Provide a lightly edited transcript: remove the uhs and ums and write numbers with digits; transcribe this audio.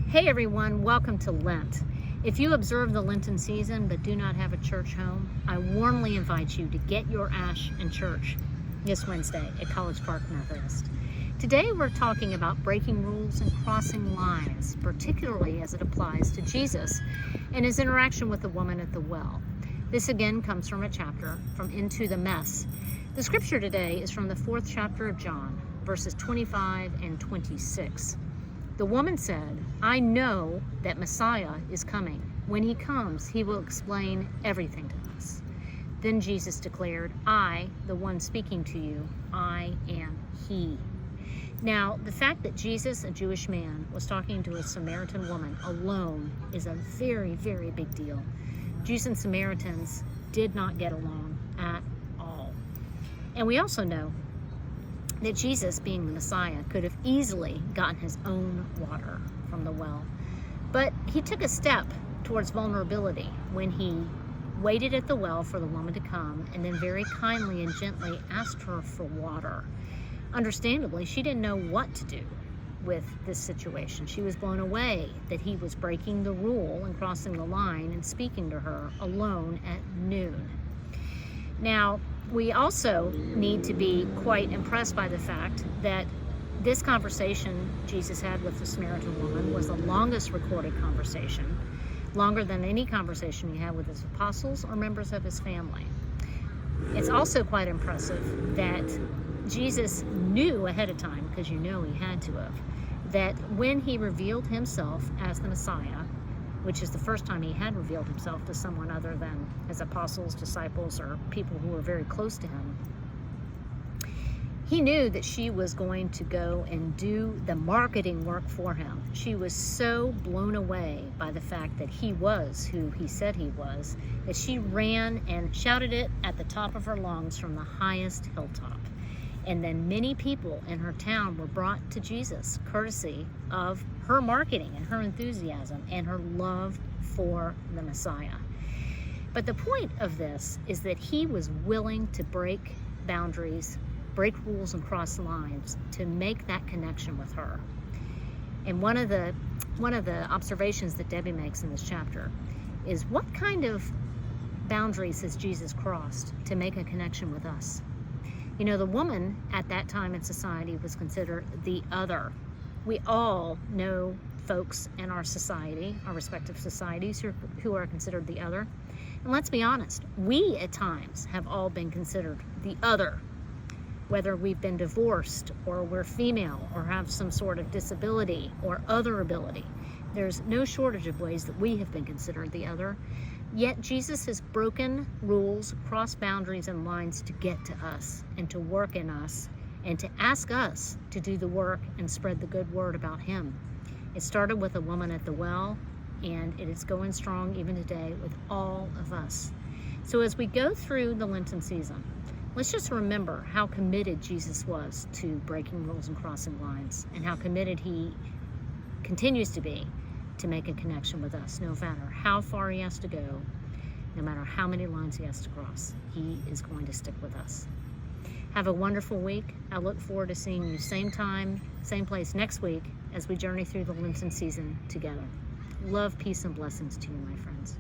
Hey everyone, welcome to Lent. If you observe the Lenten season but do not have a church home, I warmly invite you to get your ash in church this Wednesday at College Park Methodist. Today we're talking about breaking rules and crossing lines, particularly as it applies to Jesus and his interaction with the woman at the well. This again comes from a chapter from Into the Mess. The scripture today is from the 4th chapter of John, verses 25 and 26. The woman said, "I know that Messiah is coming. When he comes, he will explain everything to us." Then Jesus declared, "I, the one speaking to you, I am he." Now, the fact that Jesus, a Jewish man, was talking to a Samaritan woman alone is a very, very big deal. Jews and Samaritans did not get along at all. And we also know that Jesus, being the Messiah, could have easily gotten his own water from the well. But he took a step towards vulnerability when he waited at the well for the woman to come and then very kindly and gently asked her for water. Understandably, she didn't know what to do with this situation. She was blown away that he was breaking the rule and crossing the line and speaking to her alone at noon. Now, we also need to be quite impressed by the fact that this conversation Jesus had with the Samaritan woman was the longest recorded conversation, longer than any conversation he had with his apostles or members of his family. It's also quite impressive that Jesus knew ahead of time, because you know he had to have, that when he revealed himself as the Messiah, which is the first time he had revealed himself to someone other than his apostles, disciples, or people who were very close to him, he knew that she was going to go and do the marketing work for him. She was so blown away by the fact that he was who he said he was, that she ran and shouted it at the top of her lungs from the highest hilltop. And then many people in her town were brought to Jesus, courtesy of her marketing and her enthusiasm and her love for the Messiah. But the point of this is that he was willing to break boundaries, break rules, and cross lines to make that connection with her. And one of the observations that Debbie makes in this chapter is, what kind of boundaries has Jesus crossed to make a connection with us? You know, the woman at that time in society was considered the other. We all know folks in our society, our respective societies, who are considered the other. And let's be honest, we at times have all been considered the other, whether we've been divorced or we're female or have some sort of disability or other ability. There's no shortage of ways that we have been considered the other. Yet Jesus has broken rules, crossed boundaries and lines to get to us and to work in us and to ask us to do the work and spread the good word about him. It started with a woman at the well, and it is going strong even today with all of us. So as we go through the Lenten season, let's just remember how committed Jesus was to breaking rules and crossing lines, and how committed he continues to be to make a connection with us. No matter how far he has to go, no matter how many lines he has to cross, he is going to stick with us. Have a wonderful week. I look forward to seeing you same time, same place next week as we journey through the Lenten season together. Love, peace, and blessings to you, my friends.